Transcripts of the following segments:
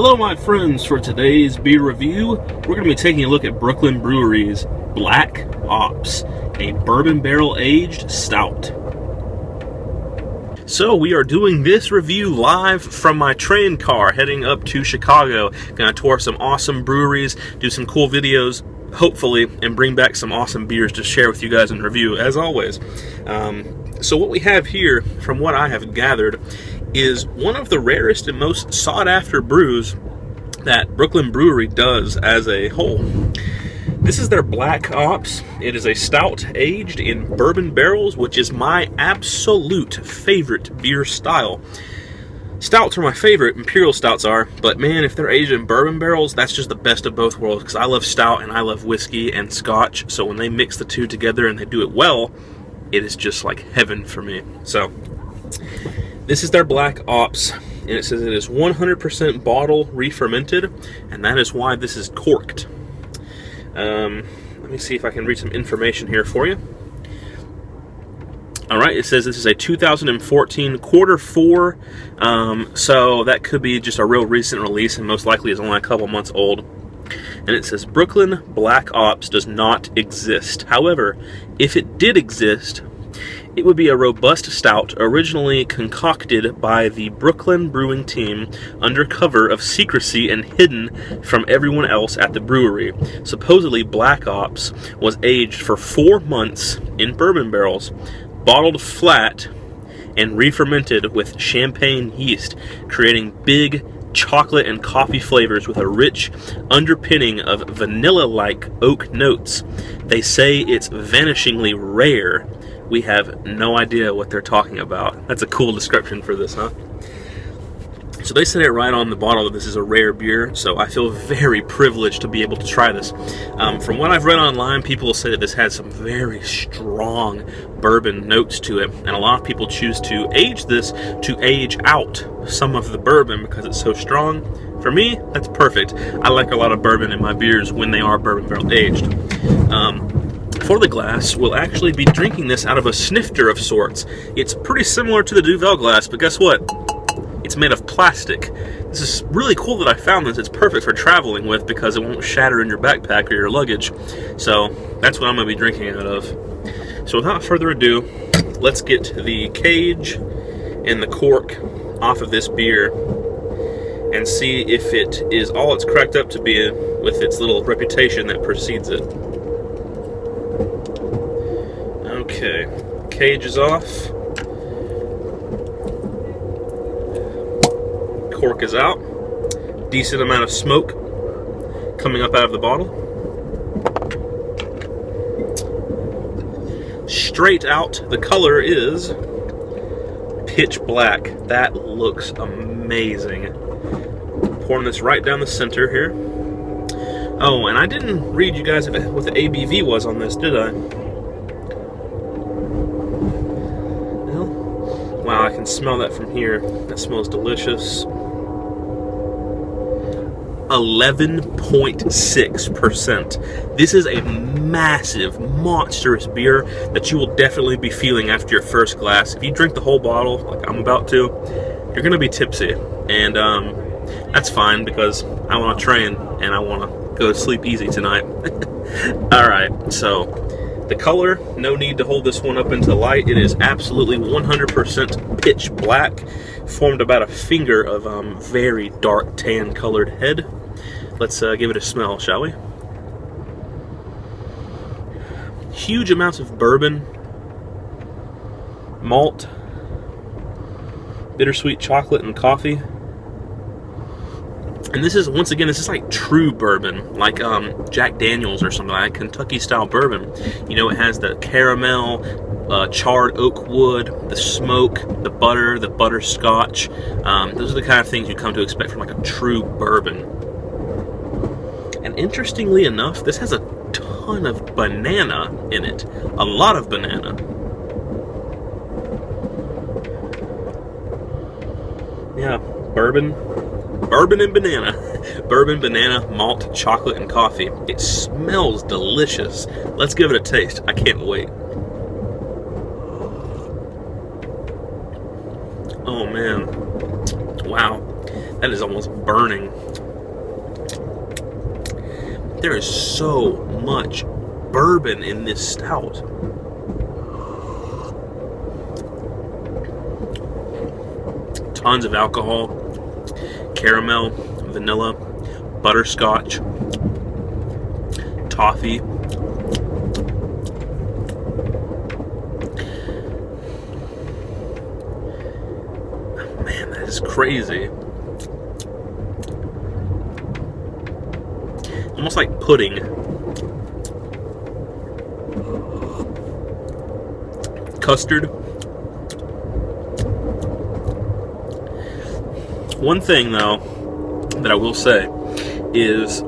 Hello my friends, for today's beer review, we're going to be taking a look at Brooklyn Brewery's Black Ops, a bourbon barrel aged stout. So we are doing this review live from my train car heading up to Chicago. Gonna tour some awesome breweries, do some cool videos, hopefully, and bring back some awesome beers to share with you guys in review, as always. So what we have here, from what I have gathered, is one of the rarest and most sought-after brews that Brooklyn Brewery does as a whole. This is their Black Ops. It is a stout aged in bourbon barrels, which is my absolute favorite beer style. Stouts are my favorite, imperial stouts are, but man, if they're aged in bourbon barrels, that's just the best of both worlds, because I love stout and I love whiskey and scotch, so when they mix the two together and they do it well, it is just like heaven for me. So this is their Black Ops, and it says it is 100% bottle re-fermented, and that is why this is corked. Let me see if I can read some information here for you. Alright, it says this is a 2014 Q4, so that could be just a real recent release, and most likely is only a couple months old. And it says, Brooklyn Black Ops does not exist. However, if it did exist, it would be a robust stout originally concocted by the Brooklyn brewing team under cover of secrecy and hidden from everyone else at the brewery. Supposedly, Black Ops was aged for 4 months in bourbon barrels, bottled flat, and re-fermented with champagne yeast, creating big chocolate and coffee flavors with a rich underpinning of vanilla-like oak notes. They say it's vanishingly rare. We have no idea what they're talking about. That's a cool description for this, huh? So they said it right on the bottle that this is a rare beer, so I feel very privileged to be able to try this. From what I've read online, people say that this has some very strong bourbon notes to it, and a lot of people choose to age this to age out some of the bourbon because it's so strong. For me, that's perfect. I like a lot of bourbon in my beers when they are bourbon barrel aged. For the glass, we'll actually be drinking this out of a snifter of sorts. It's pretty similar to the Duvel glass, but guess what? It's made of plastic. This is really cool that I found this. It's perfect for traveling with because it won't shatter in your backpack or your luggage. So that's what I'm going to be drinking out of. So without further ado, let's get the cage and the cork off of this beer and see if it is all it's cracked up to be with its little reputation that precedes it. Okay, cage is off. Cork is out. Decent amount of smoke coming up out of the bottle. Straight out, the color is pitch black. That looks amazing. Pouring this right down the center here. Oh, and I didn't read you guys what the ABV was on this, did I? Wow, I can smell that from here. That smells delicious. 11.6%. This is a massive, monstrous beer that you will definitely be feeling after your first glass. If you drink the whole bottle, like I'm about to, you're going to be tipsy. And that's fine because I want to train and I want to go to sleep easy tonight. Alright, so the color, no need to hold this one up into the light. It is absolutely 100% pitch black, formed about a finger of very dark tan colored head. Let's give it a smell, shall we? Huge amounts of bourbon, malt, bittersweet chocolate, and coffee. And this is, once again, this is like true bourbon, like Jack Daniels or something, like Kentucky style bourbon. You know, it has the caramel, charred oak wood, the smoke, the butterscotch. Those are the kind of things you come to expect from like a true bourbon. And interestingly enough, this has a ton of banana in it. A lot of banana. Yeah, bourbon and banana. Bourbon, banana, malt, chocolate, and coffee. It smells delicious. Let's give it a taste. I can't wait. Oh man. Wow. That is almost burning. There is so much bourbon in this stout. Tons of alcohol, caramel, vanilla, butterscotch, toffee. Man, that is crazy. Almost like pudding. Custard. One thing, though, that I will say is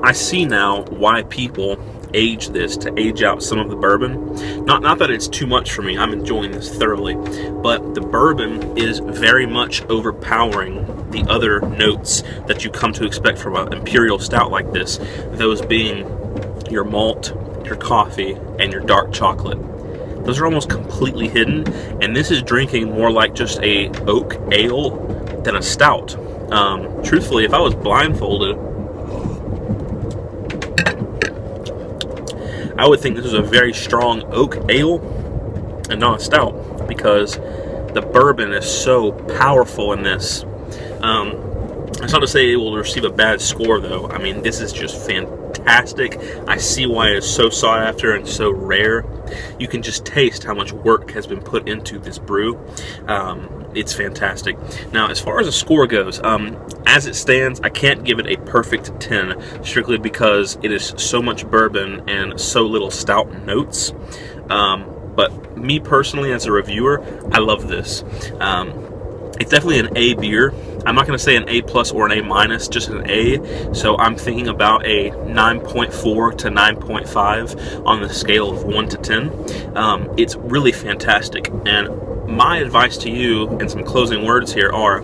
I see now why people age this to age out some of the bourbon. Not that it's too much for me. I'm enjoying this thoroughly. But the bourbon is very much overpowering the other notes that you come to expect from an imperial stout like this. Those being your malt, your coffee, and your dark chocolate. Those are almost completely hidden. And this is drinking more like just a oak ale than a stout. Truthfully, if I was blindfolded, I would think this was a very strong oak ale and not a stout, because the bourbon is so powerful in this. It's not to say it will receive a bad score, though. I mean, this is just fantastic. I see why it is so sought after and so rare. You can just taste how much work has been put into this brew. It's fantastic. Now, as far as the score goes, as it stands, I can't give it a perfect 10, strictly because it is so much bourbon and so little stout notes. But me personally, as a reviewer, I love this. It's definitely an A beer. I'm not going to say an A plus or an A minus, just an A. So I'm thinking about a 9.4 to 9.5 on the scale of 1 to 10. It's really fantastic. And my advice to you, and some closing words here, are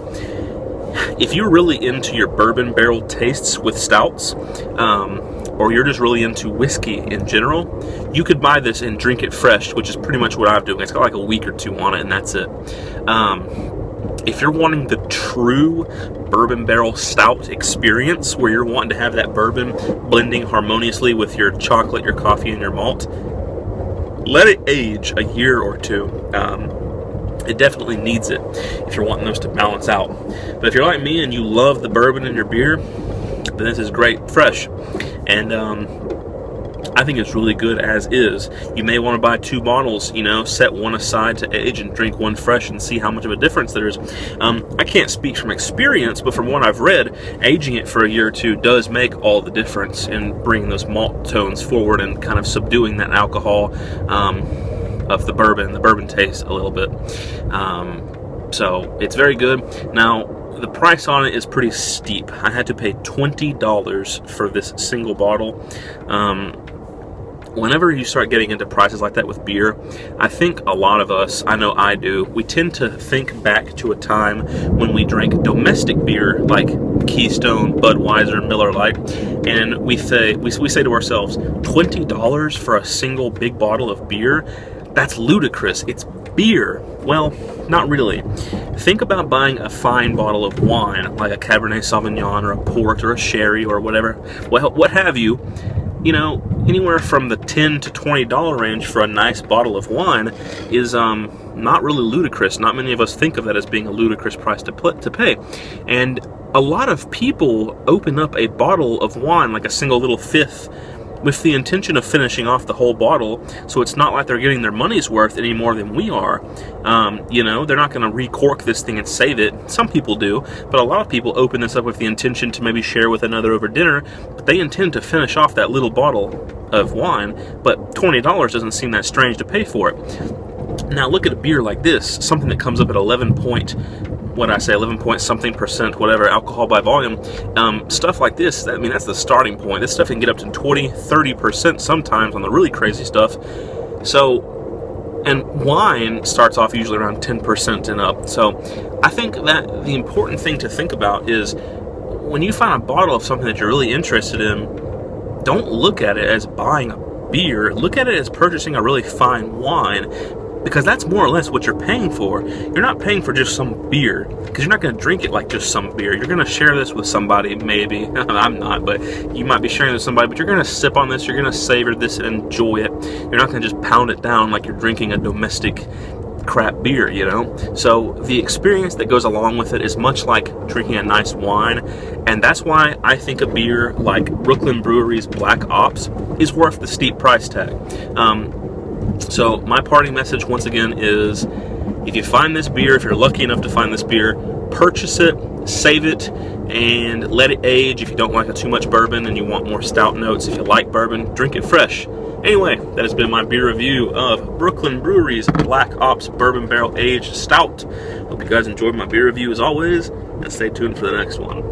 if you're really into your bourbon barrel tastes with stouts, or you're just really into whiskey in general, you could buy this and drink it fresh, which is pretty much what I'm doing. It's got like a week or two on it, and that's it. If you're wanting the true bourbon barrel stout experience, where you're wanting to have that bourbon blending harmoniously with your chocolate, your coffee, and your malt, let it age a year or two. It definitely needs it if you're wanting those to balance out. But if you're like me and you love the bourbon in your beer, then this is great fresh. And I think it's really good as is. You may want to buy 2 bottles, set one aside to age and drink one fresh and see how much of a difference there is. I can't speak from experience, but from what I've read, aging it for a year or two does make all the difference in bringing those malt tones forward and kind of subduing that alcohol of the bourbon taste a little bit. So it's very good. Now, the price on it is pretty steep. I had to pay $20 for this single bottle. Whenever you start getting into prices like that with beer, I think a lot of us, I know I do, we tend to think back to a time when we drank domestic beer like Keystone, Budweiser, Miller Lite, and we say to ourselves, $20 for a single big bottle of beer? That's ludicrous. It's beer. Well, not really. Think about buying a fine bottle of wine, like a Cabernet Sauvignon or a Port or a Sherry or whatever, what have you. Anywhere from the $10 to $20 range for a nice bottle of wine is not really ludicrous. Not many of us think of that as being a ludicrous price to pay. And a lot of people open up a bottle of wine, like a single little fifth, with the intention of finishing off the whole bottle, so it's not like they're getting their money's worth any more than we are. They're not going to recork this thing and save it. Some people do, but a lot of people open this up with the intention to maybe share with another over dinner, but they intend to finish off that little bottle of wine, but $20 doesn't seem that strange to pay for it. Now look at a beer like this, something that comes up at 11 point something percent, whatever, alcohol by volume. Stuff like this, that's the starting point. This stuff can get up to 20, 30% sometimes on the really crazy stuff. So, and wine starts off usually around 10% and up. So I think that the important thing to think about is when you find a bottle of something that you're really interested in, don't look at it as buying a beer. Look at it as purchasing a really fine wine. Because that's more or less what you're paying for. You're not paying for just some beer, because you're not going to drink it like just some beer. You're going to share this with somebody, maybe. I'm not, but you might be sharing this with somebody, but you're going to sip on this, you're going to savor this and enjoy it. You're not going to just pound it down like you're drinking a domestic crap beer, you know? So the experience that goes along with it is much like drinking a nice wine, and that's why I think a beer like Brooklyn Brewery's Black Ops is worth the steep price tag. So my parting message once again is, if you find this beer, if you're lucky enough to find this beer, purchase it, save it, and let it age. If you don't like it too much bourbon and you want more stout notes, if you like bourbon, drink it fresh. Anyway, that has been my beer review of Brooklyn Brewery's Black Ops Bourbon Barrel Aged Stout. Hope you guys enjoyed my beer review as always, and stay tuned for the next one.